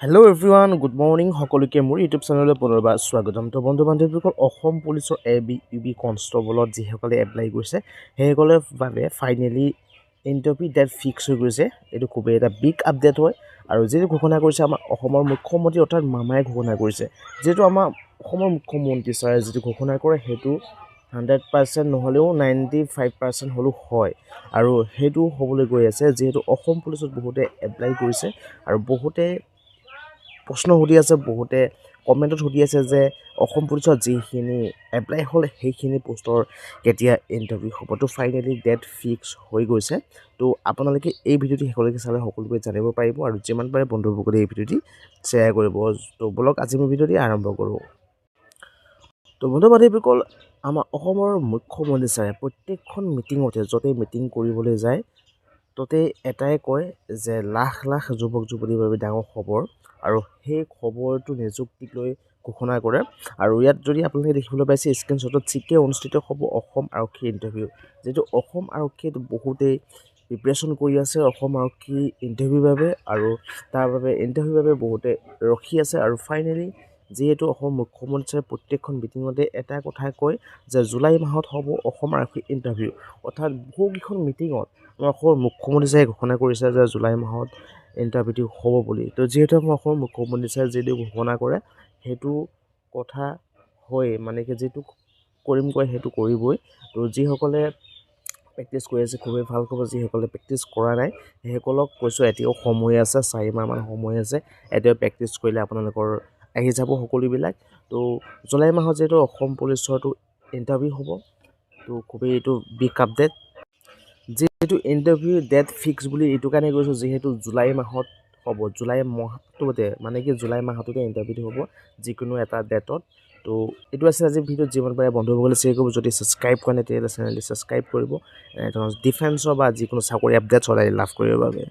Hello' everyone good morning সকলোকে মোৰ YouTube চেনেললৈ পুনৰবাৰ স্বাগতম। তো বন্ধু বান্ধৱীসকল, অসম পুলিচৰ ABUB কনষ্টেবলত যিসকলে এপ্লাই কৰিছে সেইসকলৰ বাবে ফাইনেলি ইণ্টাৰভিউ ডেট ফিক্স হৈ গৈছে। এইটো খুবেই এটা বিগ আপডেট হয় আৰু যিটো ঘোষণা কৰিছে আমাৰ অসমৰ মুখ্যমন্ত্ৰী অৰ্থাৎ মামাই ঘোষণা কৰিছে। যিহেতু আমাৰ অসমৰ মুখ্যমন্ত্ৰী ছাৰে যিটো ঘোষণা কৰে সেইটো 100% নহ'লেও 95% হ'লেও হয় আৰু সেইটো হ'বলৈ গৈ আছে। যিহেতু অসম পুলিচত বহুতে এপ্লাই কৰিছে আৰু বহুতে প্ৰশ্ন সুধি আছে, বহুতে কমেণ্টত সুধি আছে যে অসম পুলিচত যিখিনি এপ্লাই হ'ল সেইখিনি পোষ্টৰ কেতিয়া ইণ্টাৰভিউ হ'ব। তো ফাইনেলি ডেট ফিক্স হৈ গৈছে। তো আপোনালোকে এই ভিডিঅ'টি শেষলৈকে চালে সকলোকে জানিব পাৰিব আৰু যিমান পাৰে বন্ধুসকলে এই ভিডিঅ'টি শ্বেয়াৰ কৰিব। তো বলক আজি মই ভিডিঅ'টি আৰম্ভ কৰোঁ। তো বন্ধু বান্ধৱীসকল, আমাৰ অসমৰ মুখ্যমন্ত্ৰী ছাৰে প্ৰত্যেকখন মিটিঙতে য'তে মিটিং কৰিবলৈ যায় ততে এটাই কয় যে লাখ লাখ যুৱক যুৱতীৰ বাবে ডাঙৰ খবৰ আৰু সেই খবৰটো নিযুক্তিক লৈ ঘোষণা কৰে। আৰু ইয়াত যদি আপোনালোকে দেখিবলৈ পাইছে স্ক্ৰীনশ্বটত চিকে অনুষ্ঠিত হ'ব অসম আৰক্ষীৰ ইণ্টাৰভিউ। যিহেতু অসম আৰক্ষীত বহুতেই প্ৰিপেৰেশ্যন কৰি আছে অসম আৰক্ষীৰ ইণ্টাৰভিউৰ বাবে আৰু তাৰ বাবে ইণ্টাৰভিউৰ বাবে বহুতে ৰখি আছে। আৰু ফাইনেলি যিহেতু অসম মুখ্যমন্ত্ৰীয়ে প্ৰত্যেকখন মিটিঙতে এটা কথাই কয় যে জুলাই মাহত হ'ব অসম আৰক্ষীৰ ইণ্টাৰভিউ। অৰ্থাৎ বহুকেইখন মিটিঙত আমাৰ অসমৰ মুখ্যমন্ত্ৰী ছাৰে ঘোষণা কৰিছে যে জুলাই মাহত ইণ্টাৰভিউটো হ'ব বুলি। তো যিহেতু আমাৰ অসমৰ মুখ্যমন্ত্ৰী ছাৰে যিটো ঘোষণা কৰে সেইটো কথা হয়, মানে কি যিটো কৰিম কয় সেইটো কৰিবই। তো যিসকলে প্ৰেক্টিছ কৰি আছে খুবেই ভাল খবৰ, যিসকলে প্ৰেক্টিছ কৰা নাই সেইসকলক কৈছোঁ এতিয়াও সময় আছে, 4 মাহমান সময় আছে। এতিয়াও প্ৰেক্টিছ কৰিলে আপোনালোকৰ আহি যাব সকলোবিলাক। তো জুলাই মাহত যিহেতু অসম পুলিচৰটো ইণ্টাৰভিউ হ'ব, তো খুবেই এইটো বিগ আপডেট। যিহেতু ইণ্টাৰভিউ ডেট ফিক্স বুলি এইটো কাৰণে কৈছোঁ যিহেতু জুলাই মাহত হ'ব, জুলাই মাহটোতে মানে কি জুলাই মাহটোতে ইণ্টাৰভিউটো হ'ব যিকোনো এটা ডেটত। তো এইটো আছে আজি ভিডিঅ'ত, যিমান পাৰে বন্ধুসকলে শ্বেয়াৰ কৰিব। যদি ছাবস্ক্ৰাইব কৰা নাই তেতিয়াহ'লে চেনেলটি ছাবস্ক্ৰাইব কৰিব, ডিফেন্সৰ বা যিকোনো চাকৰি আপডেট সদায় লাভ কৰিবৰ বাবে।